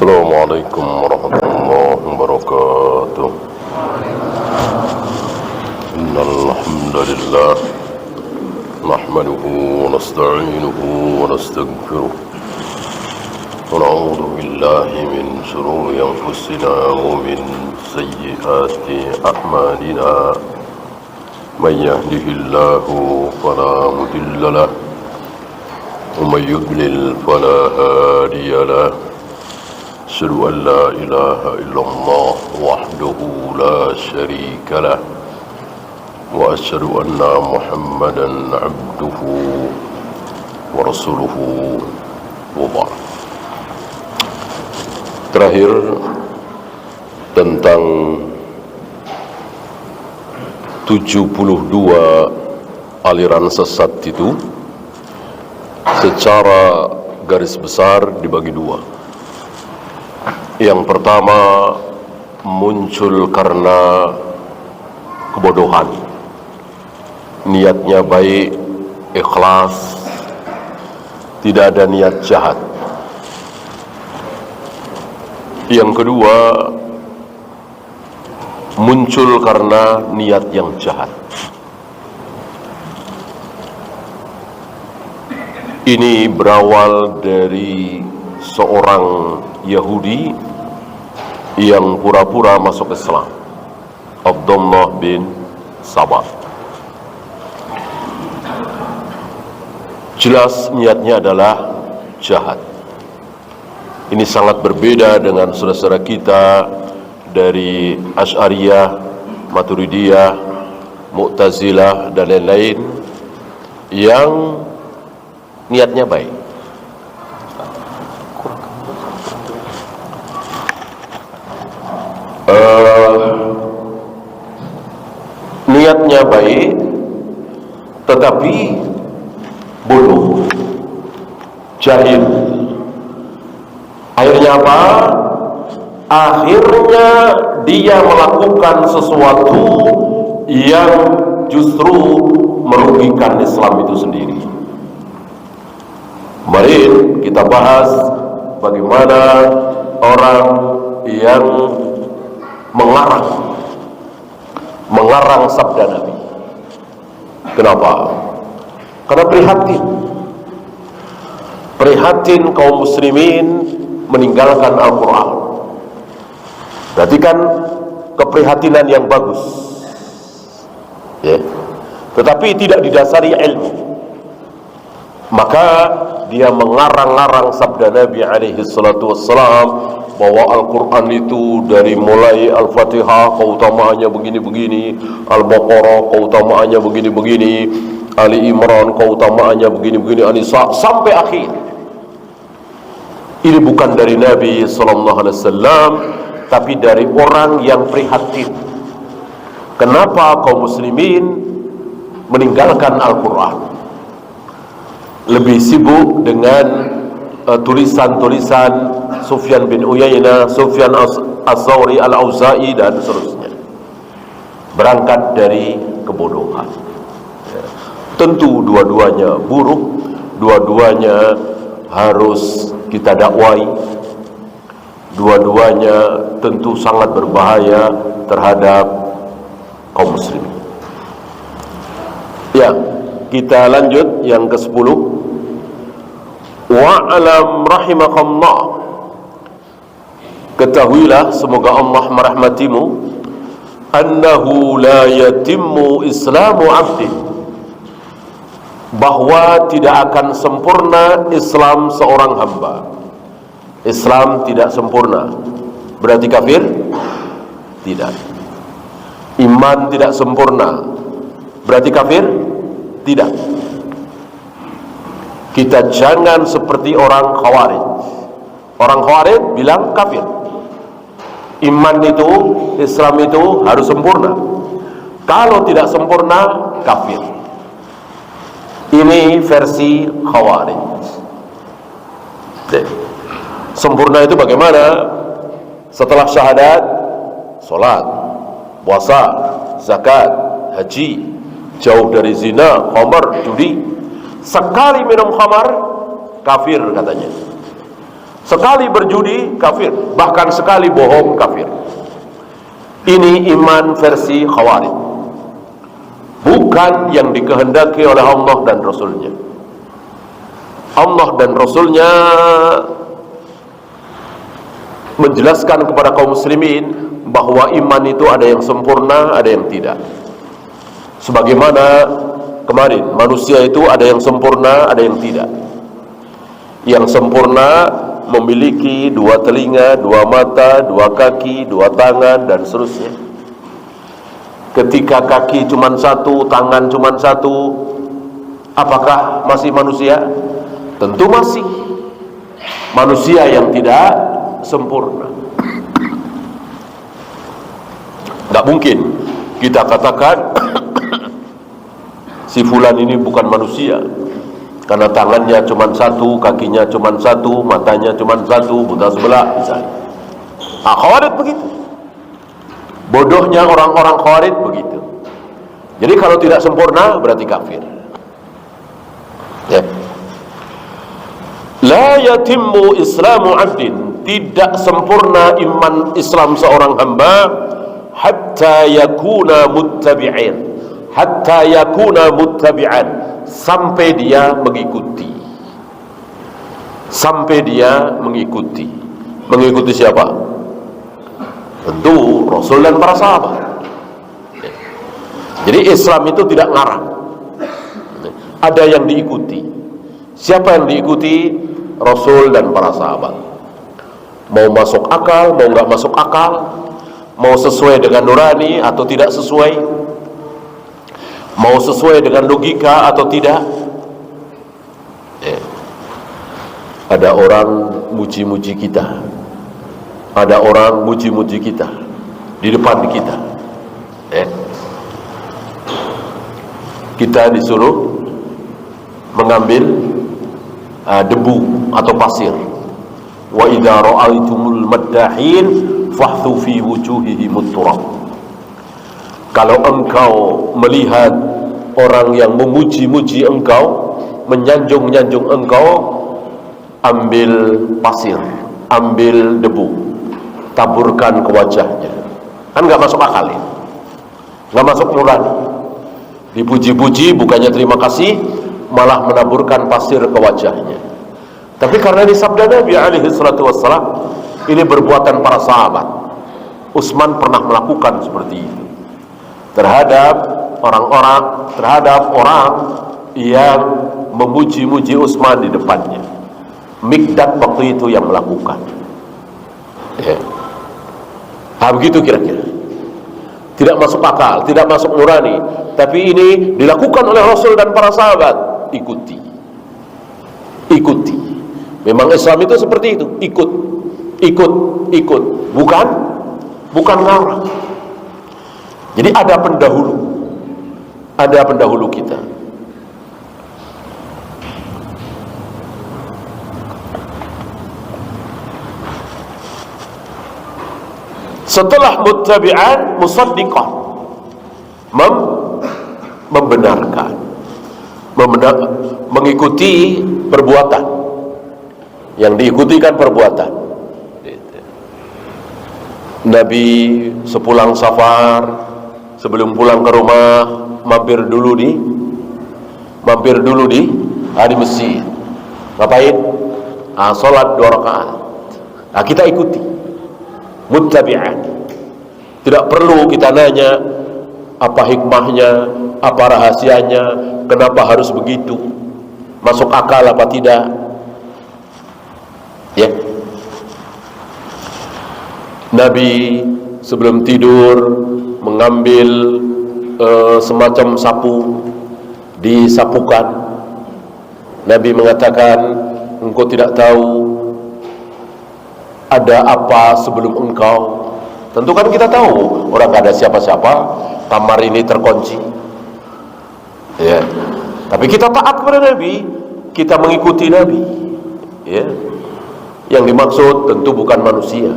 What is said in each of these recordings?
Assalamualaikum warahmatullahi wabarakatuh. Innal hamdalillah nahmaduhu wa nasta'inuhu wa nastaghfiruh wa na'udzu billahi min shururi anfusina wa min sayyiati a'malina. Man yahdihillahu fala mudilla lahu wa man yudlil fala hadiya lahu. Asyhadu an la ilaha illallah wahdahu la syarika lah wa asyhadu anna Muhammadan abduhu wa rasuluhu wa ba'd. Terakhir tentang 72 aliran sesat itu secara garis besar dibagi dua. Yang pertama muncul karena kebodohan, niatnya baik, ikhlas, tidak ada niat jahat. Yang kedua muncul karena niat yang jahat. Ini berawal dari seorang Yahudi yang pura-pura masuk Islam, Abdullah bin Sabah. Jelas niatnya adalah jahat. Ini sangat berbeda dengan saudara-saudara kita dari Asy'ariyah, Maturidiyah, Mu'tazilah dan lain-lain yang niatnya baik. Niatnya baik tetapi bodoh, jahil. Akhirnya apa? Akhirnya dia melakukan sesuatu yang justru merugikan Islam itu sendiri. Kemarin kita bahas bagaimana orang yang mengarang sabda Nabi. Kenapa? Karena prihatin kaum muslimin meninggalkan Al-Quran. Berarti kan keprihatinan yang bagus, ya. Tetapi tidak didasari ilmu. Maka dia mengarang-arang sabda Nabi alaihi salatu wassalam bahwa Al-Quran itu dari mulai Al-Fatihah keutamaannya begini-begini, Al-Baqarah keutamaannya begini-begini, Ali Imran keutamaannya begini-begini, An-Nisa sampai akhir. Ini bukan dari Nabi sallallahu alaihi wasallam, tapi dari orang yang prihatin. Kenapa kaum muslimin meninggalkan Al-Quran? Lebih sibuk dengan tulisan-tulisan Sufyan bin Uyainah, Sufyan Az-Zawri, Al-Auza'i dan seterusnya. Berangkat dari kebodohan. Tentu dua-duanya buruk, dua-duanya harus kita dakwai, dua-duanya tentu sangat berbahaya terhadap kaum muslimin. Ya, kita lanjut yang ke-10. Wa'alam rahimakallah, ketahuilah semoga Allah merahmatimu, annahu la yatimmu islamu abdi, bahwa tidak akan sempurna Islam seorang hamba. Islam tidak sempurna berarti kafir? Tidak. Iman tidak sempurna berarti kafir? Tidak. Kita jangan seperti orang Khawarij. Orang Khawarij bilang kafir. Iman itu, Islam itu harus sempurna. Kalau tidak sempurna, kafir. Ini versi Khawarij. Sempurna itu bagaimana? Setelah syahadat, sholat, puasa, zakat, haji, jauh dari zina, khamar, judi. Sekali minum khamar, kafir katanya. Sekali berjudi kafir, bahkan sekali bohong kafir. Ini iman versi Khawarij, bukan yang dikehendaki oleh Allah dan Rasulnya. Allah dan Rasulnya menjelaskan kepada kaum muslimin bahwa iman itu ada yang sempurna, ada yang tidak. Sebagaimana kemarin, manusia itu ada yang sempurna, ada yang tidak. Yang sempurna memiliki 2 telinga, 2 mata, 2 kaki, 2 tangan, dan seterusnya. Ketika kaki cuma 1, tangan cuma 1, apakah masih manusia? Tentu masih manusia yang tidak sempurna. Tidak mungkin kita katakan si fulan ini bukan manusia karena tangannya cuma 1, kakinya cuma 1, matanya cuma 1, buta sebelah misalnya. Khawarij begitu. Bodohnya orang-orang Khawarij begitu. Jadi kalau tidak sempurna berarti kafir. Ya. La yatimmu islamu 'abdin, tidak sempurna iman Islam seorang hamba hatta yakuna muttabi'in, hatta yakuna muttabi'an, sampai dia mengikuti. Sampai dia mengikuti. Mengikuti siapa? Tentu Rasul dan para sahabat. Jadi Islam itu tidak ngarang, ada yang diikuti. Siapa yang diikuti? Rasul dan para sahabat. Mau masuk akal, mau nggak masuk akal, mau sesuai dengan nurani atau tidak sesuai, mau sesuai dengan logika atau tidak. Ada orang muji-muji kita, ada orang muji-muji kita di depan kita. Kita disuruh mengambil debu atau pasir. Wa idza ra'aitumul maddahin fahthu fi wujuhihimut turab. Kalau engkau melihat orang yang memuji-muji engkau, menyanjung-nyanjung engkau, ambil pasir, ambil debu, taburkan ke wajahnya. Kan nggak masuk akal ya, nggak masuk nurani. Dipuji-puji bukannya terima kasih, malah menaburkan pasir ke wajahnya. Tapi karena ini sabda Nabi alaihi salatu wassalam, ini perbuatan para sahabat. Utsman pernah melakukan seperti itu terhadap orang-orang, terhadap orang yang memuji-muji Utsman di depannya. Mikdad waktu itu yang melakukan. Begitu kira-kira. Tidak masuk akal, tidak masuk nurani, tapi ini dilakukan oleh Rasul dan para sahabat. Ikuti, ikuti. Memang Islam itu seperti itu, ikut, ikut, bukan ngarang. Jadi ada pendahulu kita. Setelah muttabi'an, musaddiqan, membenarkan, mengikuti perbuatan. Yang diikuti kan perbuatan. Nabi sepulang safar, sebelum pulang ke rumah, mampir dulu di masjid. Ngapain? Salat 2 rakaat. Kita ikuti. Muttabi'an. Tidak perlu kita nanya apa hikmahnya, apa rahasianya, kenapa harus begitu, masuk akal apa tidak. Ya. Nabi sebelum tidur mengambil semacam sapu, disapukan. Nabi mengatakan, engkau tidak tahu ada apa sebelum engkau. Tentu kan kita tahu, orang gak ada siapa-siapa, kamar ini terkunci. Ya. Tapi kita taat kepada Nabi, kita mengikuti Nabi. Ya. Yang dimaksud tentu bukan manusia.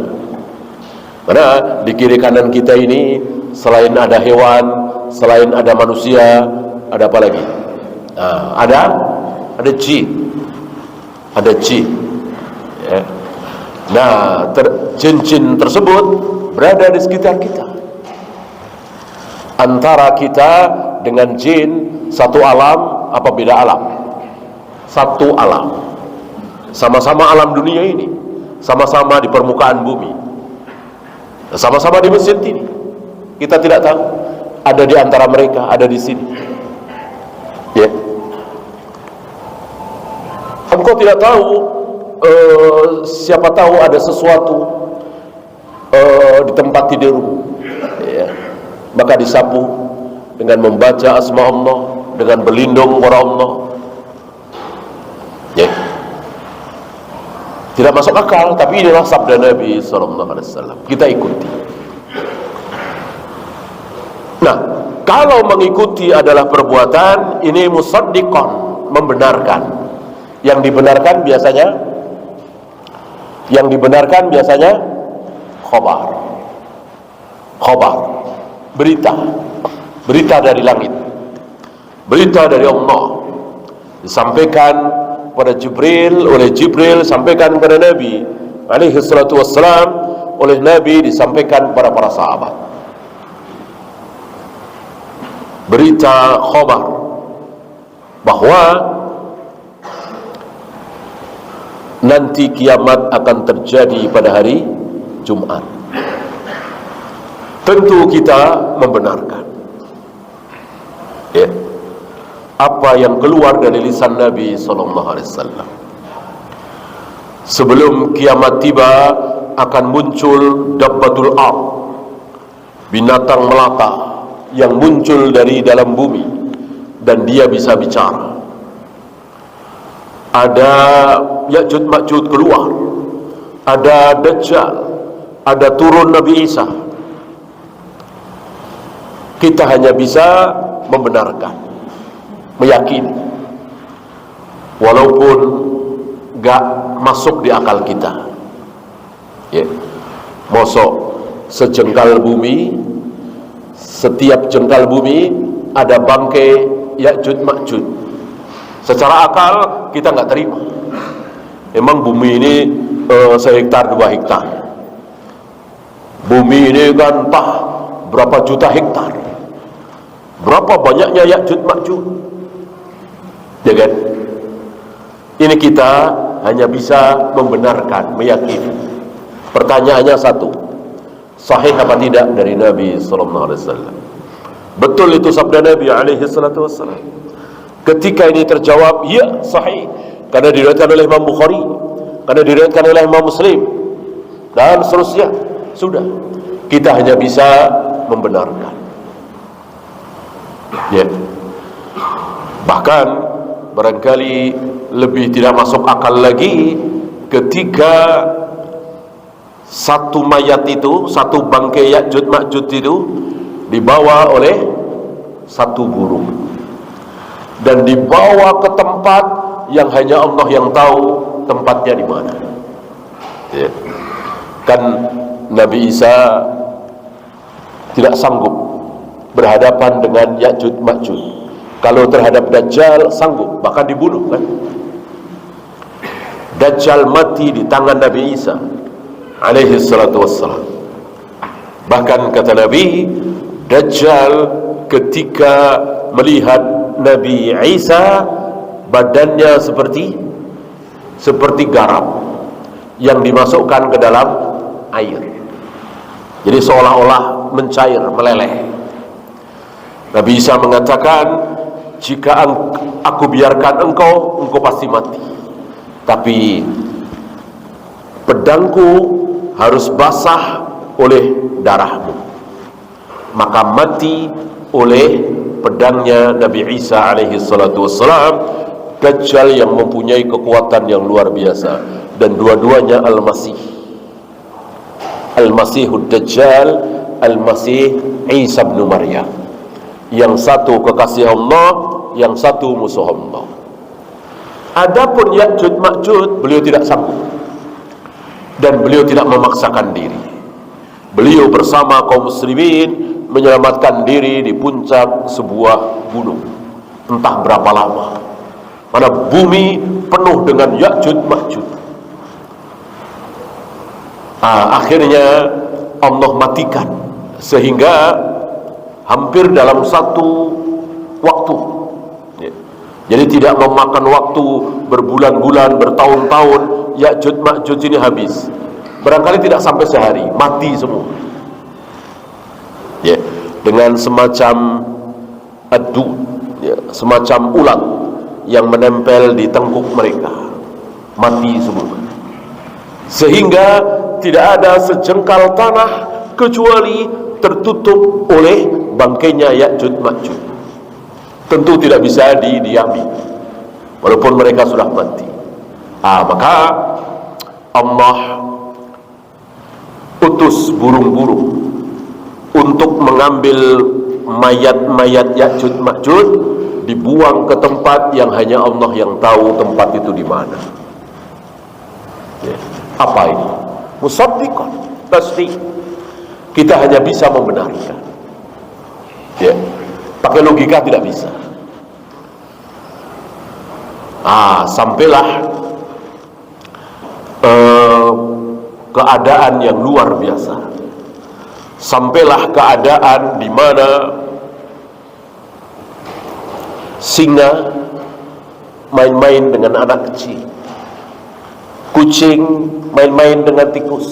Karena di kiri kanan kita ini selain ada hewan, selain ada manusia, ada apa lagi? Ada jin. Ada jin. Ya. Nah, jin-jin tersebut berada di sekitar kita. Antara kita dengan jin satu alam, apa beda alam? Satu alam. Sama-sama alam dunia ini, sama-sama di permukaan bumi, sama-sama di masjid ini. Kita tidak tahu ada di antara mereka, ada di sini. Ya. Engkau tidak tahu, siapa tahu ada sesuatu di tempat tidurmu, ya. Maka disapu dengan membaca asma Allah, dengan berlindung kepada Allah. Ya. Tidak masuk akal, tapi inilah sabda Nabi SAW. Kita ikuti. Nah, kalau mengikuti adalah perbuatan, ini musaddiqan, membenarkan. Yang dibenarkan biasanya khobar, berita dari langit, berita dari Allah, disampaikan pada Jibril, oleh Jibril sampaikan kepada Nabi alaihi salatu wassalam, oleh Nabi disampaikan kepada para sahabat. Berita khobar bahwa nanti kiamat akan terjadi pada hari Jumat. Tentu kita membenarkan, ya, apa yang keluar dari lisan Nabi SAW. Sebelum kiamat tiba akan muncul dabbatul ard, binatang melata yang muncul dari dalam bumi, dan dia bisa bicara. Ada Ya'juj Ma'juj keluar, ada Dajjal, ada turun Nabi Isa. Kita hanya bisa membenarkan, meyakini, walaupun gak masuk di akal kita. Ya. Mosok sejengkal bumi, setiap jengkal bumi ada bangkai Ya'juj Ma'juj. Secara akal kita nggak terima. Emang bumi ini sehektar 2 hektar. Bumi ini kan entah berapa juta hektar. Berapa banyaknya Ya'juj Ma'juj? Ya kan? Ini kita hanya bisa membenarkan, meyakini. Pertanyaannya satu, sahih apa tidak dari Nabi SAW? Betul itu sabda Nabi SAW. Ketika ini terjawab, ya sahih, karena diriwayatkan oleh Imam Bukhari, karena diriwayatkan oleh Imam Muslim, dan seterusnya, sudah. Kita hanya bisa membenarkan. Ya. Bahkan barangkali lebih tidak masuk akal lagi ketika satu mayat itu, satu bangkai Ya'juj Ma'juj itu dibawa oleh satu burung dan dibawa ke tempat yang hanya Allah yang tahu tempatnya di mana. Ya. Kan Nabi Isa tidak sanggup berhadapan dengan Ya'juj Ma'juj. Kalau terhadap Dajjal sanggup, bahkan dibunuh kan. Dajjal mati di tangan Nabi Isa alaihi salatu wassalam. Bahkan kata Nabi, Dajjal ketika melihat Nabi Isa, badannya seperti garam yang dimasukkan ke dalam air. Jadi seolah-olah mencair, meleleh. Nabi Isa mengatakan, jika aku biarkan engkau pasti mati. Tapi pedangku harus basah oleh darahmu. Maka mati oleh pedangnya Nabi Isa alaihi salatu wassalam, Dajjal yang mempunyai kekuatan yang luar biasa. Dan dua-duanya Al-Masih. Al-Masihud Dajjal, Al-Masih Isa bin Maryam. Yang satu kekasih Allah, yang satu musuh Allah. Adapun Ya'juj Ma'juj, beliau tidak sanggup dan beliau tidak memaksakan diri. Beliau bersama kaum muslimin menyelamatkan diri di puncak sebuah gunung, entah berapa lama, mana bumi penuh dengan Ya'juj Ma'juj. Akhirnya Allah matikan, sehingga hampir dalam satu waktu, ya. Jadi tidak memakan waktu berbulan-bulan, bertahun-tahun, Ya'juj Ma'juj ini habis. Barangkali tidak sampai sehari, mati semua, ya. Dengan semacam adu, ya, semacam ulat yang menempel di tengkuk mereka, mati semua, sehingga tidak ada sejengkal tanah kecuali tertutup oleh bangkainya Ya'juj Ma'juj. Tentu tidak bisa didiami walaupun mereka sudah mati. Maka Allah utus burung-burung untuk mengambil mayat-mayat Ya'juj Ma'juj, dibuang ke tempat yang hanya Allah yang tahu tempat itu di mana. Apa ini? Musaddiqan, tasdiq. Kita hanya bisa membenarkan, ya. Pakai logika tidak bisa. Sampailah keadaan yang luar biasa. Sampailah keadaan di mana singa main-main dengan anak kecil, kucing main-main dengan tikus,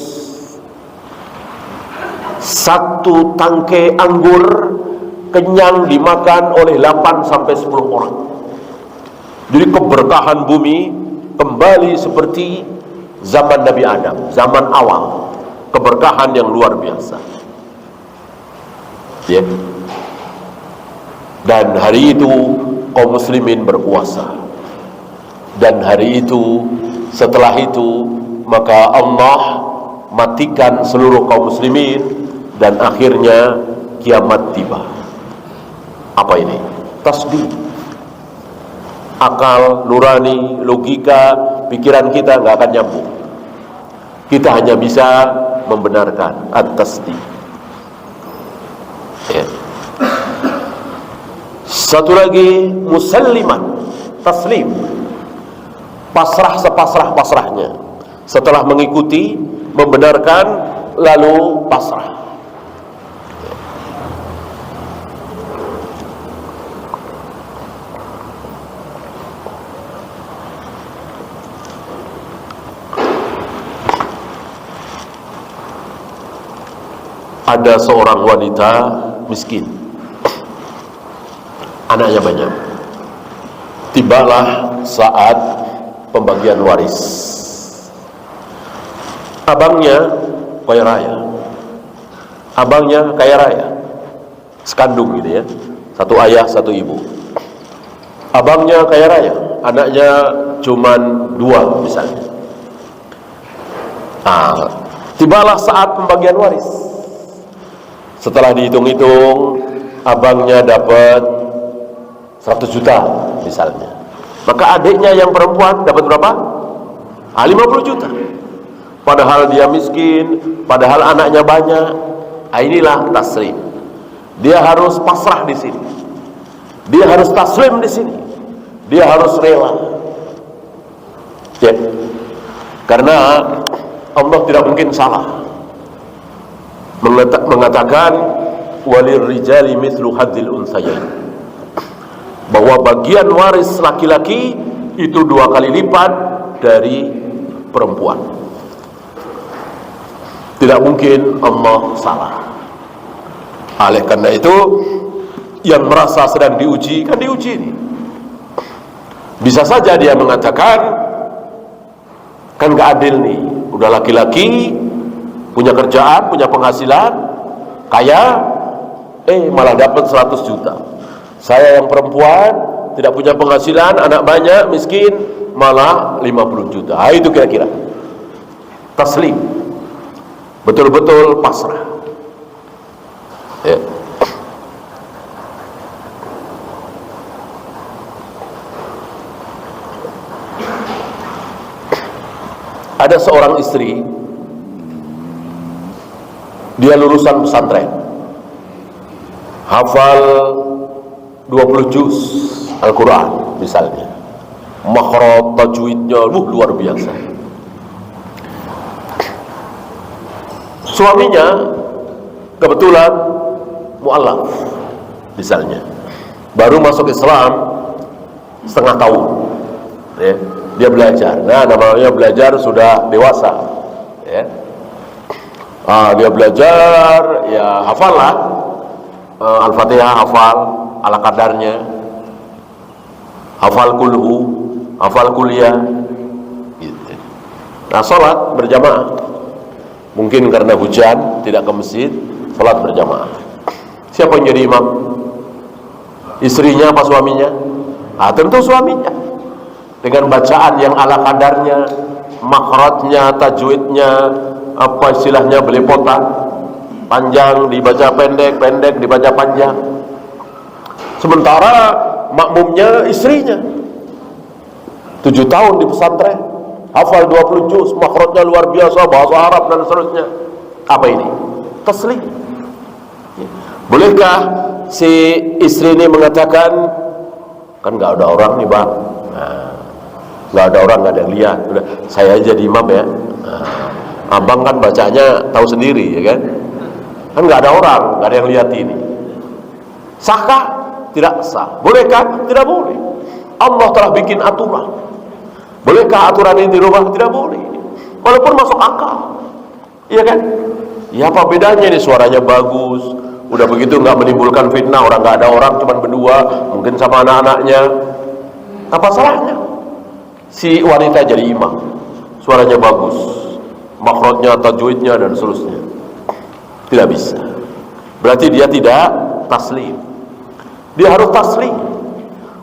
satu tangkai anggur kenyang dimakan oleh 8 sampai 10 orang. Jadi keberkahan bumi kembali seperti zaman Nabi Adam, zaman awal. Keberkahan yang luar biasa, ya. Dan hari itu kaum muslimin berpuasa. Dan hari itu, setelah itu, maka Allah matikan seluruh kaum muslimin, dan akhirnya kiamat tiba. Apa ini? Tasbih. Akal, nurani, logika, pikiran kita nggak akan nyambung. Kita hanya bisa membenarkan at-tasbih, ya. Satu lagi, musalliman, taslim, pasrah sepasrah-pasrahnya. Setelah mengikuti, membenarkan, lalu pasrah. Ada seorang wanita miskin, anaknya banyak. Tibalah saat pembagian waris. Abangnya kaya raya, sekandung gitu ya, satu ayah satu ibu. Abangnya kaya raya, anaknya cuman 2 misalnya. Tibalah saat pembagian waris. Setelah dihitung-hitung, abangnya dapat 100 juta misalnya. Maka adiknya yang perempuan dapat berapa? 50 juta. Padahal dia miskin, padahal anaknya banyak. Inilah taslim. Dia harus pasrah di sini. Dia harus taslim di sini. Dia harus rela. Ya. Karena Allah tidak mungkin salah mengatakan walir rijali mithlu hadzil unsayain, bahwa bagian waris laki-laki itu 2 kali lipat dari perempuan. Tidak mungkin Allah salah. Oleh karena itu, yang merasa sedang diuji, kan diuji ini. Bisa saja dia mengatakan, kan gak adil nih, udah laki-laki, punya kerjaan, punya penghasilan, kaya, malah dapat 100 juta. Saya yang perempuan, tidak punya penghasilan, anak banyak, miskin, malah 50 juta. Itu kira-kira taslim, betul-betul pasrah, ya. Ada seorang istri, dia lulusan pesantren, hafal 20 juz Al-Quran misalnya, makhraj tajwidnya luar biasa. Suaminya kebetulan mu'alaf misalnya, baru masuk Islam setengah tahun, ya, dia belajar. Nah, namanya belajar sudah dewasa, ya. Dia belajar, ya hafal lah, Al-Fatihah hafal ala kadarnya, hafal kulhu, hafal kuliah, gitu. Nah, sholat berjamaah, mungkin karena hujan tidak ke masjid, sholat berjamaah. Siapa yang jadi imam? Istrinya apa suaminya? Tentu suaminya. Dengan bacaan yang ala kadarnya, makhrajnya, tajwidnya, apa istilahnya, belepotan, panjang dibaca pendek, pendek dibaca panjang. Sementara makmumnya istrinya 7 tahun di pesantren, hafal 20 juz, makhrajnya luar biasa, bahasa Arab dan seterusnya. Apa ini? Taslim. Bolehkah si istri ini mengatakan, kan nggak ada orang nih bang, nggak ada orang, nggak ada yang lihat, udah saya aja di imam ya. Abang kan bacanya tahu sendiri, ya kan? Kan nggak ada orang, nggak ada yang lihat ini. Sahkah? Tidak sah. Bolehkah? Tidak boleh. Allah telah bikin aturan. Bolehkah aturan ini dirubah? Tidak boleh. Walaupun masuk akal, iya kan? Ya apa bedanya ini, suaranya bagus, udah begitu nggak menimbulkan fitnah, orang nggak ada orang, cuma berdua, mungkin sama anak-anaknya. Apa salahnya? Si wanita jadi imam, suaranya bagus, makhrajnya, tajwidnya dan seterusnya. Tidak bisa. Berarti dia tidak taslim. Dia harus taslim,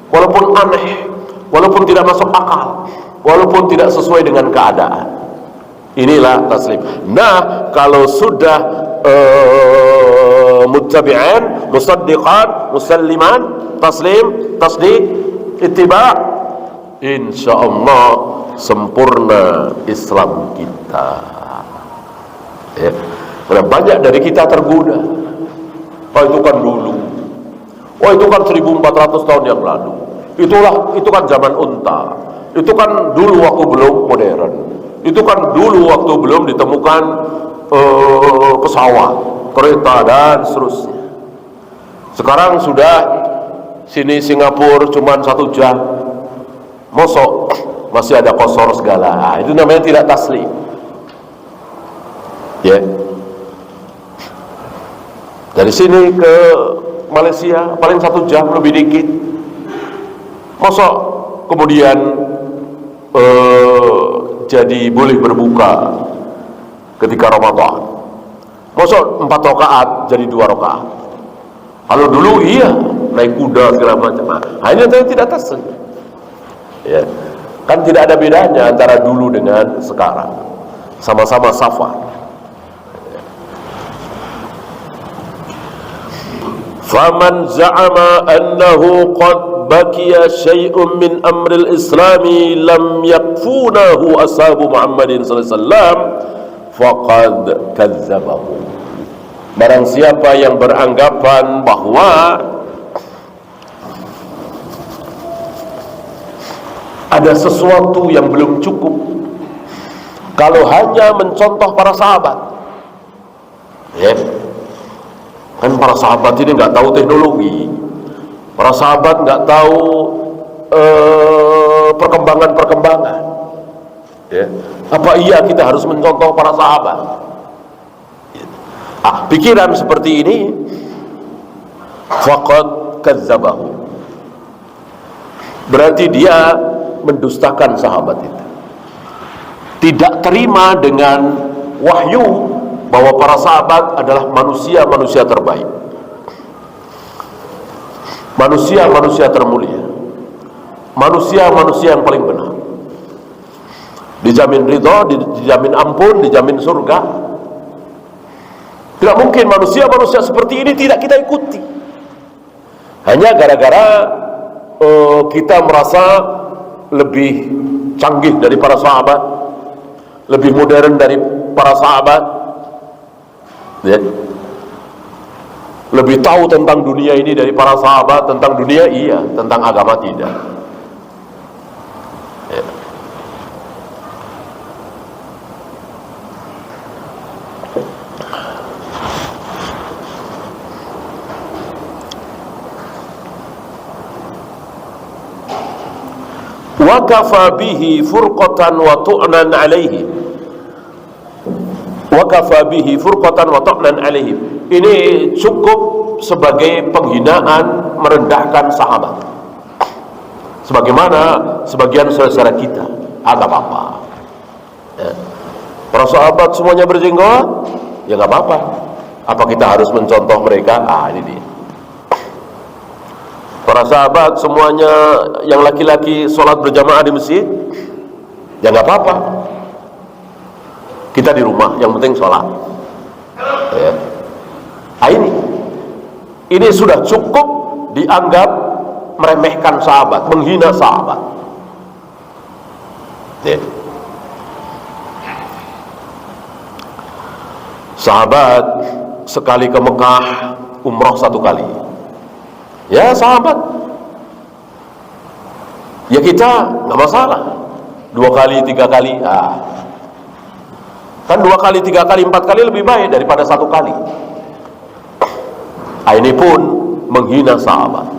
walaupun aneh, walaupun tidak masuk akal, walaupun tidak sesuai dengan keadaan. Inilah taslim. Nah, kalau sudah muttabi'an, musaddiqan, musalliman, taslim, tasdiq, ittiba', insyaallah sempurna Islam kita. Ya. Karena banyak dari kita tergoda. Oh, itu kan dulu. Oh, itu kan 1400 tahun yang lalu. Itu kan zaman unta. Itu kan dulu waktu belum modern. Itu kan dulu waktu belum ditemukan pesawat, kereta dan seterusnya. Sekarang sudah sini Singapura cuman 1 jam. Mosok masih ada kosor segala. Itu namanya tidak taslim. Ya. Dari sini ke Malaysia paling 1 jam lebih dikit. Mosok kemudian jadi boleh berbuka ketika Ramadan. Mosok 4 rakaat jadi 2 rakaat. Kalau dulu iya naik kuda segala macam. Nah, ini tidak taslim. Ya. Kan tidak ada bedanya antara dulu dengan sekarang. Sama-sama safar. Faman za'ama annahu qad baqiya syai'un min amril islami lam yakfunahu ashabu Muhammadin sallallahu alaihi wasallam faqad kazzabahu. Barang siapa yang beranggapan bahwa ada sesuatu yang belum cukup kalau hanya mencontoh para sahabat, ya. Kan para sahabat ini nggak tahu teknologi, para sahabat nggak tahu perkembangan-perkembangan. Ya. Apa iya kita harus mencontoh para sahabat? Pikiran seperti ini, faqad kazzabahu. Berarti dia mendustakan sahabat itu. Tidak terima dengan wahyu bahwa para sahabat adalah manusia-manusia terbaik, manusia-manusia termulia, manusia-manusia yang paling benar, dijamin ridha, dijamin ampun, dijamin surga. Tidak mungkin manusia-manusia seperti ini tidak kita ikuti hanya gara-gara kita merasa lebih canggih dari para sahabat, lebih modern dari para sahabat, ya. Lebih tahu tentang dunia ini dari para sahabat. Tentang dunia iya, tentang agama tidak, ya. wa kafa bihi furqatan wa tu'nan alaihim. Wa kafa bihi furqatan wa tu'nan alaihim. Ini cukup sebagai penghinaan, merendahkan sahabat. Sebagaimana sebagian saudara kita, agak apa-apa. Ya. Para sahabat semuanya berjenggot, ya nggak apa-apa. Apa kita harus mencontoh mereka? Ini dia. Para sahabat semuanya yang laki-laki sholat berjamaah di masjid, ya nggak apa-apa. Kita di rumah, yang penting sholat. Ya. Ini sudah cukup dianggap meremehkan sahabat, menghina sahabat. Ya. Sahabat sekali ke Mekah, umroh 1 kali. Ya sahabat, ya kita nggak masalah. 2 kali, 3 kali, kan 2 kali, 3 kali, 4 kali lebih baik daripada 1 kali. Ini pun menghina sahabat.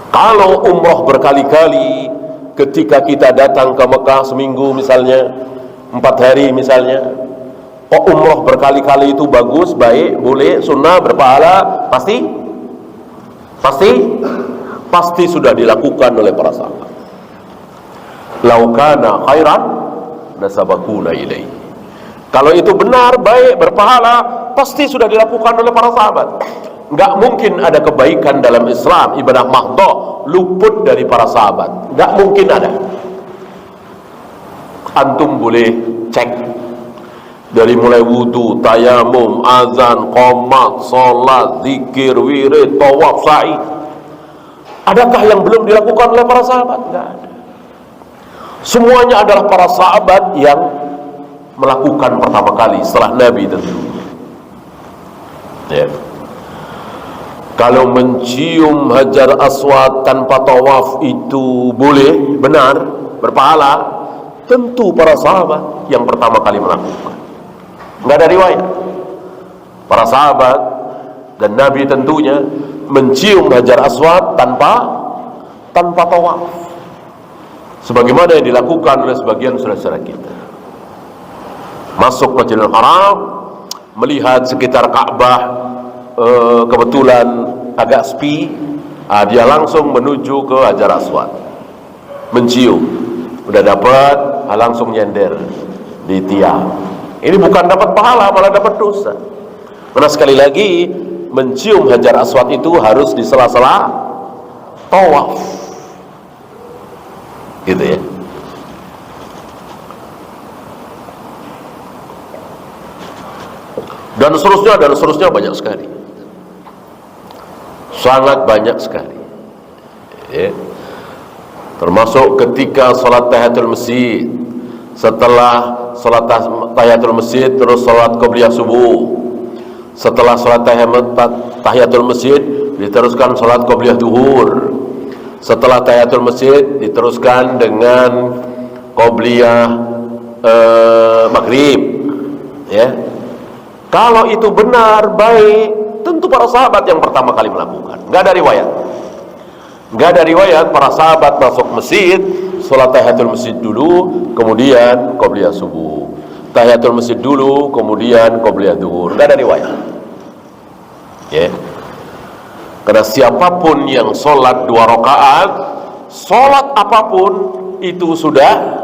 Kalau umroh berkali-kali, ketika kita datang ke Mekah seminggu misalnya, 4 hari misalnya, umroh berkali-kali itu bagus, baik, boleh, sunnah, berpahala, pasti sudah dilakukan oleh para sahabat. Laukana khairan nasabakuna ilaihi. Kalau itu benar, baik, berpahala, pasti sudah dilakukan oleh para sahabat. Nggak mungkin ada kebaikan dalam Islam, ibadah mahdhah, luput dari para sahabat. Nggak mungkin ada. Antum boleh cek dari mulai wudu, tayamum, azan, qomat, sholat, zikir, wirid, tawaf, sa'i. Adakah yang belum dilakukan oleh para sahabat? Nggak ada. Semuanya adalah para sahabat yang melakukan pertama kali setelah Nabi tentunya. Ya. Kalau mencium Hajar Aswad tanpa tawaf itu boleh, benar, berpahala, tentu para sahabat yang pertama kali melakukan. Nggak ada riwayat. Para sahabat dan Nabi tentunya mencium Hajar Aswad tanpa tawaf, sebagaimana yang dilakukan oleh sebagian saudara-saudara kita. Masuk Masjidil Haram, melihat sekitar Ka'bah, kebetulan agak sepi, dia langsung menuju ke Hajar Aswad, mencium, udah dapat, langsung nyender di tiang. Ini bukan dapat pahala, malah dapat dosa. Karena sekali lagi, mencium Hajar Aswad itu harus di sela-sela tawaf, gitu ya. Dan seterusnya banyak sekali, sangat banyak sekali, ya. Termasuk ketika sholat tahiyatul masjid, setelah sholat tahiyatul masjid terus sholat qobliyah subuh, setelah sholat tahiyatul masjid diteruskan sholat qobliyah duhur, setelah tahiyatul masjid diteruskan dengan qobliyah maghrib, ya. Kalau itu benar, baik, tentu para sahabat yang pertama kali melakukan. Nggak ada riwayat. Nggak ada riwayat para sahabat masuk masjid, sholat tahiyatul masjid dulu, kemudian qobliyah subuh. Tahiyatul masjid dulu, kemudian qobliyah duhur. Nggak ada riwayat. Ya. Karena siapapun yang sholat 2 rakaat, sholat apapun itu sudah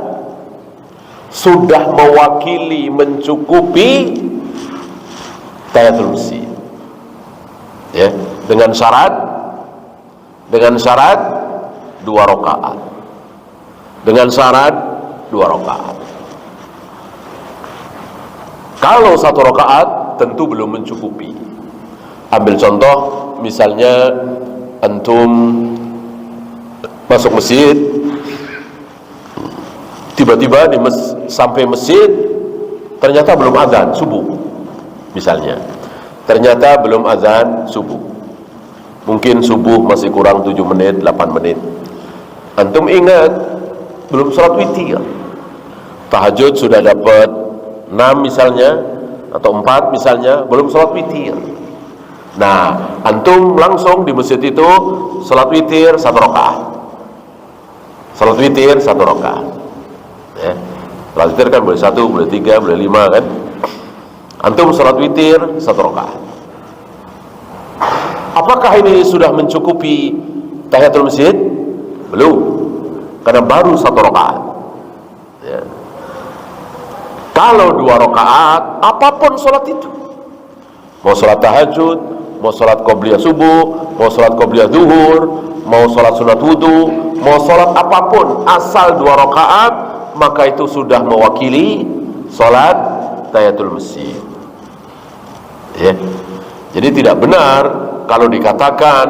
mewakili, mencukupi tahiyatul masjid, ya, dengan syarat 2 rakaat, dengan syarat 2 rakaat. Kalau 1 rakaat tentu belum mencukupi. Ambil contoh, misalnya antum masuk masjid, tiba-tiba sampai masjid ternyata belum azan subuh. Misalnya, ternyata belum azan subuh. Mungkin subuh masih kurang 7 menit, 8 menit. Antum ingat, belum sholat witir. Tahajud sudah dapat 6 misalnya, atau 4 misalnya, belum sholat witir. Nah, antum langsung di masjid itu sholat witir 1 rakaat. Salat witir 1 rakaat. Ya. Salat witir kan boleh 1, boleh 3, boleh 5 kan. Antum salat witir 1 rakaat. Apakah ini sudah mencukupi tahiyatul masjid? Belum, karena baru 1 rakaat. Ya. Kalau 2 rakaat, apapun salat itu, mau salat tahajud, mau salat qobliyah subuh, mau salat qobliyah zuhur, mau salat sunat wudu, mau salat apapun, asal 2 rakaat, maka itu sudah mewakili salat tahiyatul masjid. Ya. Jadi tidak benar kalau dikatakan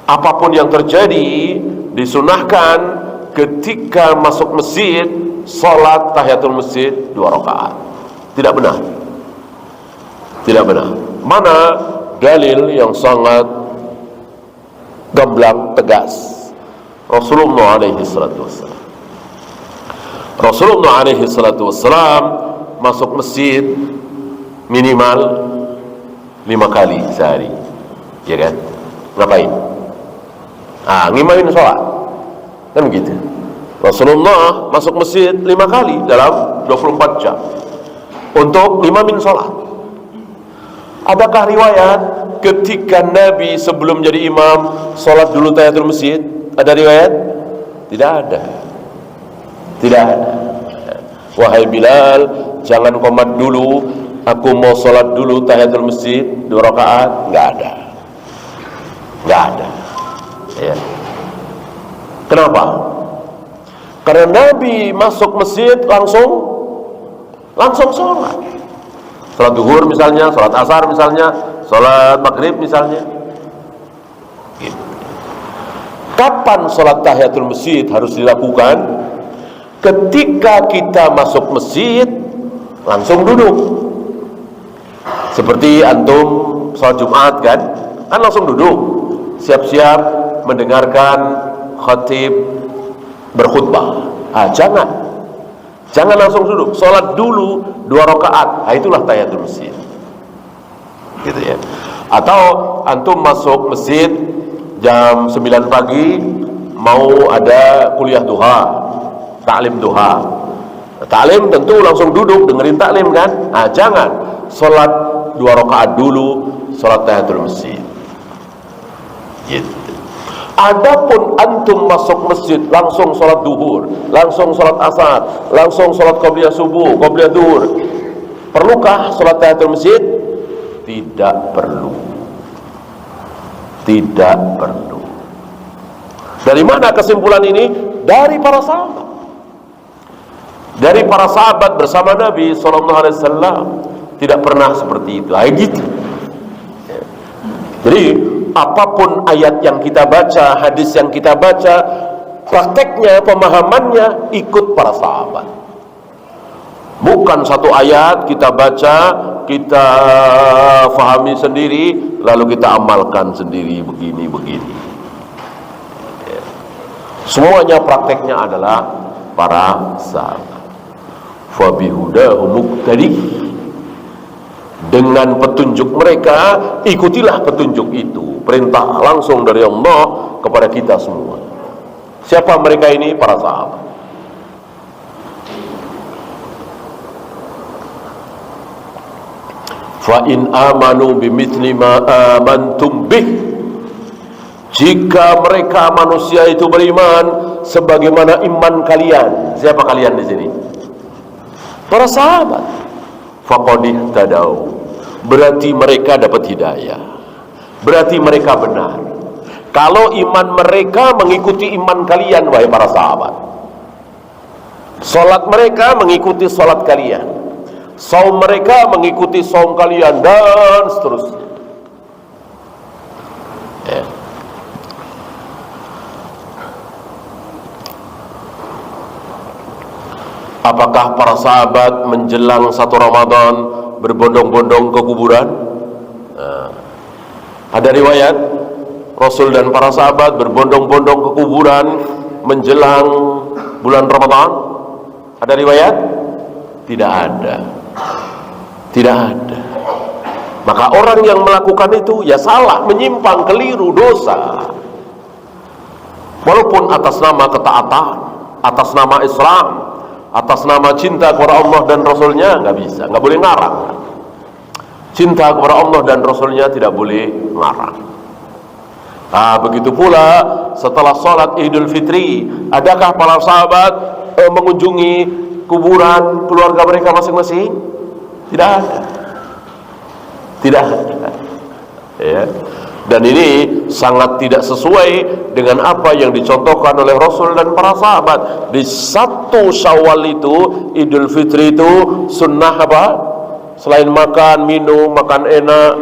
apapun yang terjadi disunahkan ketika masuk masjid salat tahiyatul masjid 2 rakaat. Tidak benar. Tidak benar. Mana dalil yang sangat gamblang, tegas? Rasulullah alaihi salatu wassalam. Rasulullah alaihi salatu wassalam masuk masjid minimal 5 kali sehari. Ya kan? Ngapain? Ngimamin sholat. Kan begitu. Rasulullah masuk masjid 5 kali dalam 24 jam untuk ngimamin sholat. Adakah riwayat ketika Nabi sebelum jadi imam sholat dulu tahiyatul masjid? Ada riwayat? Tidak ada. Tidak ada. Wahai Bilal, jangan komat dulu, aku mau sholat dulu tahiyatul masjid 2 rakaat. Nggak ada. Nggak ada. Ya. Kenapa? Karena Nabi masuk masjid langsung sholat. Sholat zuhur misalnya, sholat asar misalnya, sholat maghrib misalnya. Gitu. Kapan sholat tahiyatul masjid harus dilakukan? Ketika kita masuk masjid langsung duduk. Seperti antum sholat Jumat kan langsung duduk, siap-siap mendengarkan khatib berkhutbah. Jangan langsung duduk, sholat dulu 2 rakaat. Itulah tahiyatul masjid. Gitu ya. Atau antum masuk masjid jam 9 pagi mau ada kuliah duha, taklim duha. Taklim tentu langsung duduk dengerin taklim kan? Jangan, sholat 2 rakaat dulu, sholat tahiyatul masjid. Gitu. Adapun antum masuk masjid langsung sholat duhur, langsung sholat asar, langsung sholat qobliyah subuh, qobliyah duhur, perlukah sholat tahiyatul masjid? Tidak perlu. Tidak perlu. Dari mana kesimpulan ini? Dari para sahabat. Dari para sahabat bersama Nabi SAW tidak pernah seperti itu. Gitu. Jadi apapun ayat yang kita baca, hadis yang kita baca, prakteknya, pemahamannya ikut para sahabat. Bukan satu ayat kita baca, kita fahami sendiri, lalu kita amalkan sendiri begini. Semuanya prakteknya adalah para sahabat. Fabihudahu muqtadi. Dengan petunjuk mereka, ikutilah petunjuk itu. Perintah langsung dari Allah kepada kita semua. Siapa mereka ini? Para sahabat. Fa in amanu bimithli ma amantum bih. Jika mereka manusia itu beriman sebagaimana iman kalian. Siapa kalian di sini? Para sahabat. Faqad ihtadaw. Berarti mereka dapat hidayah. Berarti mereka benar. Kalau iman mereka mengikuti iman kalian, wahai para sahabat. Salat mereka mengikuti salat kalian. Saum mereka mengikuti saum kalian, dan seterusnya. Ya. Apakah para sahabat menjelang 1 Ramadan berbondong-bondong ke kuburan? Ada riwayat Rasul dan para sahabat berbondong-bondong ke kuburan menjelang bulan Ramadan? Ada riwayat? Tidak ada. Tidak ada. Maka orang yang melakukan itu ya salah, menyimpang, keliru, dosa. walaupun atas nama ketaatan, atas nama Islam, atas nama cinta kepada Allah dan Rasulnya, nggak bisa, nggak boleh ngarang. Cinta kepada Allah dan Rasulnya tidak boleh ngarang. Begitu pula setelah sholat Idul Fitri, adakah para sahabat mengunjungi kuburan keluarga mereka masing-masing? Tidak ada. Tidak ada. Ya. Dan ini sangat tidak sesuai dengan apa yang dicontohkan oleh Rasul dan para sahabat. Di 1 Syawal itu, Idul Fitri itu sunnah apa? Selain makan, minum, makan enak,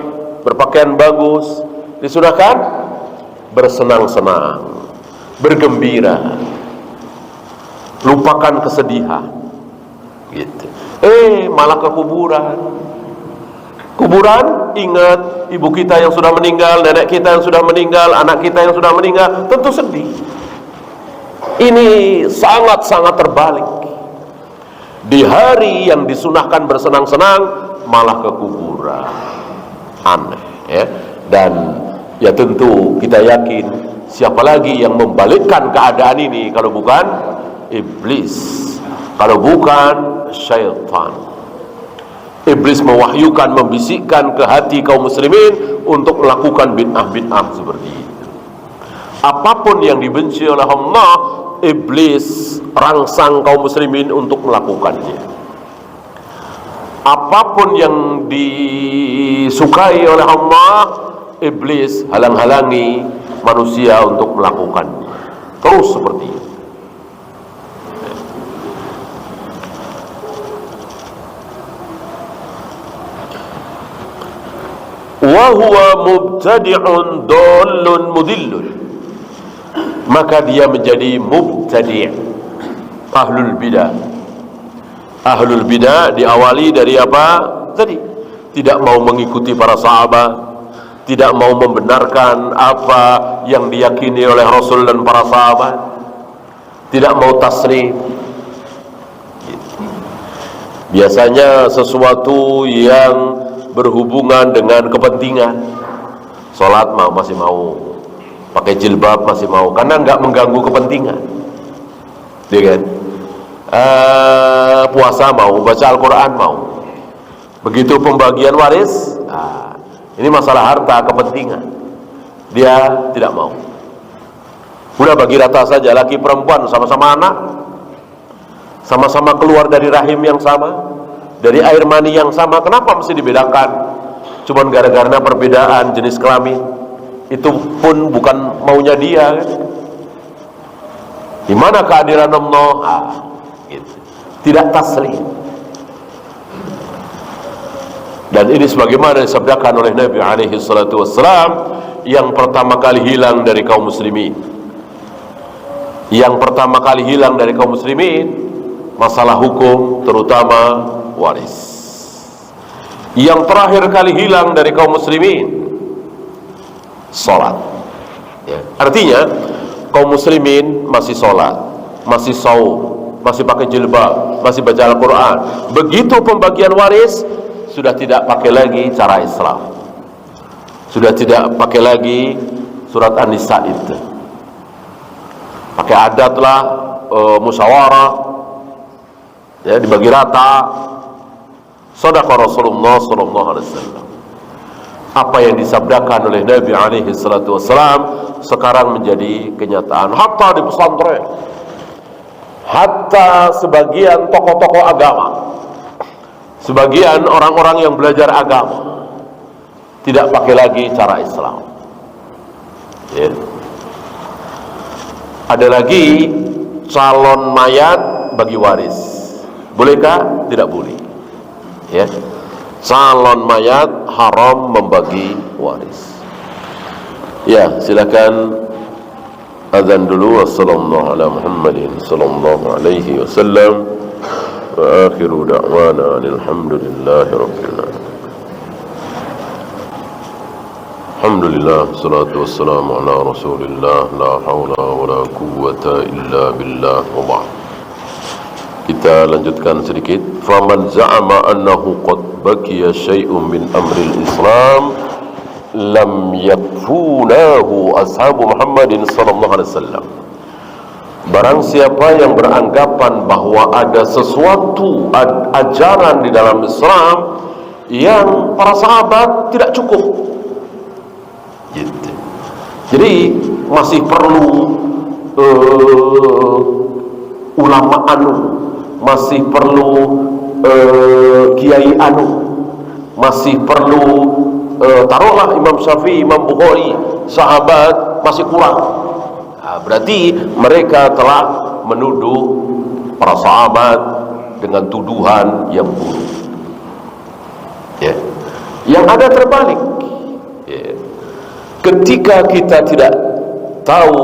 berpakaian bagus, disunahkan bersenang-senang, bergembira, lupakan kesedihan, gitu. Malah ke kuburan. Kuburan, ingat ibu kita yang sudah meninggal, nenek kita yang sudah meninggal, anak kita yang sudah meninggal, tentu sedih. Ini sangat-sangat terbalik. Di hari yang disunahkan bersenang-senang, malah ke kuburan. Aneh, ya. Dan ya tentu kita yakin, siapa lagi yang membalikkan keadaan ini kalau bukan iblis, kalau bukan syaitan. Iblis mewahyukan, membisikkan ke hati kaum muslimin untuk melakukan bid'ah-bid'ah seperti itu. Apapun yang dibenci oleh Allah, iblis rangsang kaum muslimin untuk melakukannya. Apapun yang disukai oleh Allah, iblis halang-halangi manusia untuk melakukannya. Terus seperti itu. Wa huwa mubtadi'un dallun mudillun, maka dia menjadi mubtadi', ahlul bidah. Ahlul bidah diawali dari apa? Tadi tidak mau mengikuti para sahabat, tidak mau membenarkan apa yang diyakini oleh Rasul dan para sahabat, tidak mau taslim. Biasanya sesuatu yang berhubungan dengan kepentingan, sholat masih mau, pakai jilbab masih mau, karena nggak mengganggu kepentingan, ya kan? Puasa mau, baca Al-Quran mau. Begitu pembagian waris, ini masalah harta, kepentingan, dia tidak mau. Udah bagi rata saja, laki perempuan sama-sama anak, sama-sama keluar dari rahim yang sama, dari air mani yang sama. Kenapa mesti dibedakan? Cuman gara-gara perbedaan jenis kelamin. Itu pun bukan maunya dia, kan? Di mana keadilan Allah? Gitu. Tidak taslim. Dan ini sebagaimana disabdakan oleh Nabi alaihi salatu wassalam, yang pertama kali hilang dari kaum muslimin. Yang pertama kali hilang dari kaum muslimin masalah hukum, terutama waris. Yang terakhir kali hilang dari kaum muslimin salat, ya. Artinya kaum muslimin masih salat, masih saum, masih pakai jilbab, masih baca Al-Quran. Begitu pembagian waris, sudah tidak pakai lagi cara Islam, sudah tidak pakai lagi surat An-Nisa itu, pakai adat lah, musyawarah, ya, dibagi rata. Shadaqa Rasulullah sallallahu alaihi wasallam. Apa yang disabdakan oleh Nabi alaihi salatu wasallam sekarang menjadi kenyataan. Hatta di pesantren, hatta sebagian tokoh-tokoh agama, sebagian orang-orang yang belajar agama tidak pakai lagi cara Islam, ya. Ada lagi calon mayat bagi waris, bolehkah? Tidak boleh, ya. Calon mayat haram membagi waris. Ya, silakan azan dulu. Wassallallahu ala Muhammadin sallallahu alaihi wasallam, wa akhiru da'wana alhamdulillahi rabbil alamin. Alhamdulillah, salatu wassalamu ala Rasulillah, la haula wala quwwata illa billah. Wa ba'd. Kita lanjutkan sedikit. Faman za'ama annahu qad baqiya syai'un min amril Islam lam yakfunahu ashabu Muhammadin sallallahu alaihi wasallam. Barang siapa yang beranggapan bahwa ada sesuatu ajaran di dalam Islam yang para sahabat tidak cukup, gitu. Jadi masih perlu ulama anu, masih perlu kiai anu, masih perlu taruhlah Imam Syafi'i, Imam Bukhari, sahabat masih kurang. Nah, berarti mereka telah menuduh para sahabat dengan tuduhan yang buruk. Ya. Yang ada terbalik. Ya. Ketika kita tidak tahu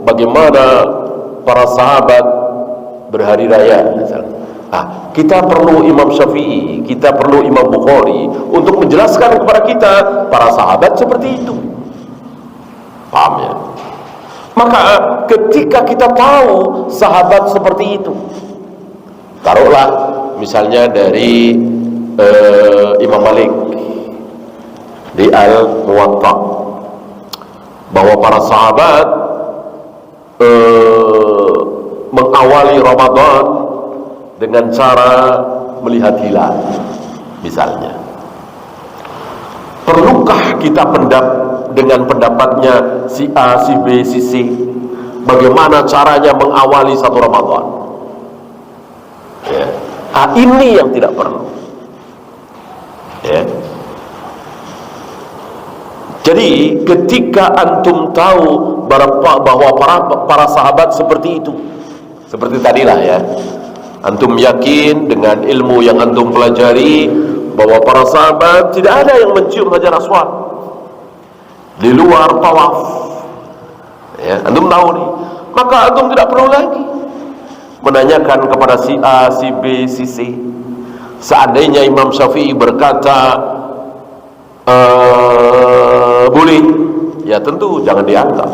bagaimana para sahabat berhari raya, misalnya, kita perlu Imam Syafi'i, kita perlu Imam Bukhari untuk menjelaskan kepada kita para sahabat seperti itu. Paham ya? Maka ketika kita tahu sahabat seperti itu, taruhlah misalnya dari Imam Malik di Al-Muwatta, bahwa para sahabat mengawali Ramadan dengan cara melihat hilal misalnya. Perlukah kita dengan pendapatnya si A, si B, si C, bagaimana caranya mengawali satu Ramadan? Ya. Ini yang tidak perlu. Ya. Jadi ketika antum tahu bahwa para sahabat seperti itu, seperti tadilah ya, antum yakin dengan ilmu yang antum pelajari bahwa para sahabat tidak ada yang mencium Hajar Aswad di luar tawaf, ya, antum tahu nih, maka antum tidak perlu lagi menanyakan kepada si A, si B, si C. Seandainya Imam Syafi'i berkata boleh, ya tentu jangan dianggap.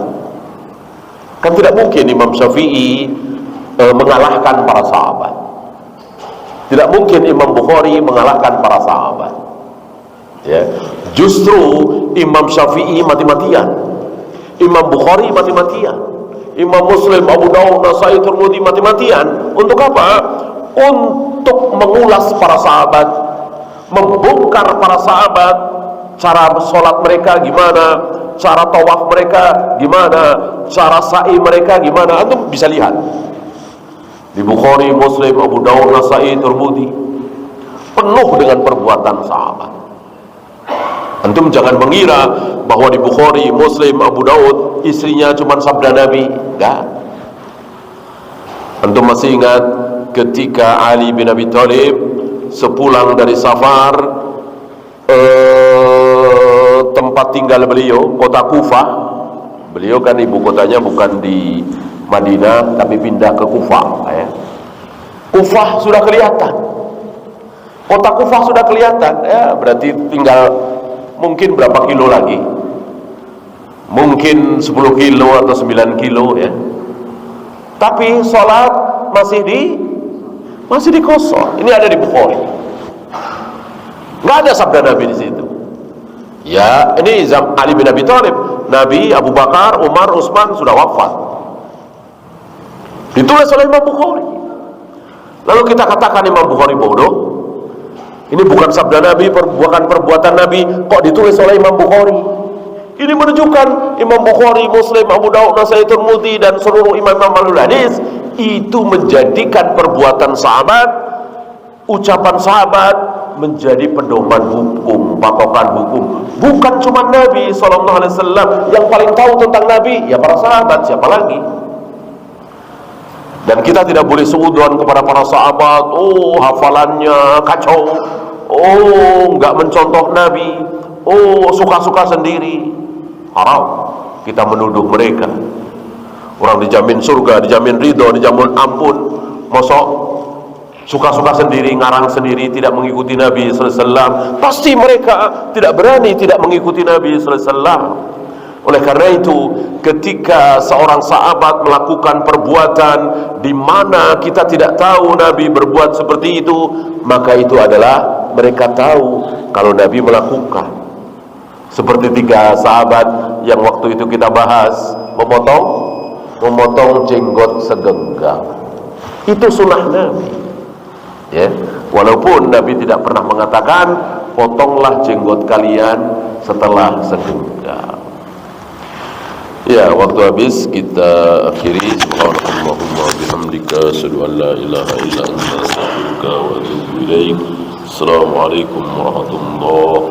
Kan tidak mungkin Imam Syafi'i mengalahkan para sahabat. Tidak mungkin Imam Bukhari mengalahkan para sahabat. Ya, justru Imam Syafi'i mati-matian, Imam Bukhari mati-matian, Imam Muslim, Abu Dawud, Nasai, Tirmidzi mati-matian. Untuk apa? Untuk mengulas para sahabat, membongkar para sahabat, cara sholat mereka gimana, cara tawaf mereka gimana, cara sa'i mereka gimana. Antum bisa lihat di Bukhari, Muslim, Abu Dawud, Nasai, Tirmidzi penuh dengan perbuatan sahabat. Antum jangan mengira bahwa di Bukhari, Muslim, Abu Dawud istrinya cuma sabda Nabi. Enggak. Antum masih ingat ketika Ali bin Abi Thalib sepulang dari safar, tempat tinggal beliau kota Kufah. Beliau kan ibu kotanya bukan di Madinah tapi pindah ke Kufah, ya. Kufah sudah kelihatan, kota Kufah sudah kelihatan, ya, berarti tinggal mungkin berapa kilo lagi, mungkin 10 kilo atau 9 kilo, ya. Tapi sholat masih di kosong. Ini ada di Bukhari, nggak ada sabda Nabi di situ. Ya, ini Ali bin Abi Thalib, Nabi, Abu Bakar, Umar, Utsman sudah wafat. Ditulis oleh Imam Bukhari. Lalu kita katakan Imam Bukhari bodoh? Ini bukan sabda Nabi, bukan perbuatan Nabi, kok ditulis oleh Imam Bukhari? Ini menunjukkan Imam Bukhari, Muslim, Abu Dawud, Nasai, Tirmidzi dan seluruh imam-imam ahlul hadis itu menjadikan perbuatan sahabat, ucapan sahabat menjadi pedoman hukum, patokan hukum. Bukan cuma Nabi SAW yang paling tahu tentang Nabi, ya para sahabat, siapa lagi? Dan kita tidak boleh suudzon kepada para sahabat, oh hafalannya kacau, oh nggak mencontoh Nabi, oh suka-suka sendiri. Haram kita menuduh mereka. Orang dijamin surga, dijamin ridho, dijamin ampun, mosok suka-suka sendiri, ngarang sendiri, tidak mengikuti Nabi SAW. Pasti mereka tidak berani tidak mengikuti Nabi SAW. Oleh karena itu, ketika seorang sahabat melakukan perbuatan di mana kita tidak tahu Nabi berbuat seperti itu, maka itu adalah mereka tahu kalau Nabi melakukan. Seperti 3 sahabat yang waktu itu kita bahas, memotong memotong jenggot segenggam. Itu sunnah Nabi. Ya, walaupun Nabi tidak pernah mengatakan potonglah jenggot kalian setelah segenggam. Ya, waktu habis, kita akhiri. Subhanallahumma bihamdika asyhadu an la ilaha illa anta astaghfiruka wa atubu ilaik. Assalamualaikum warahmatullahi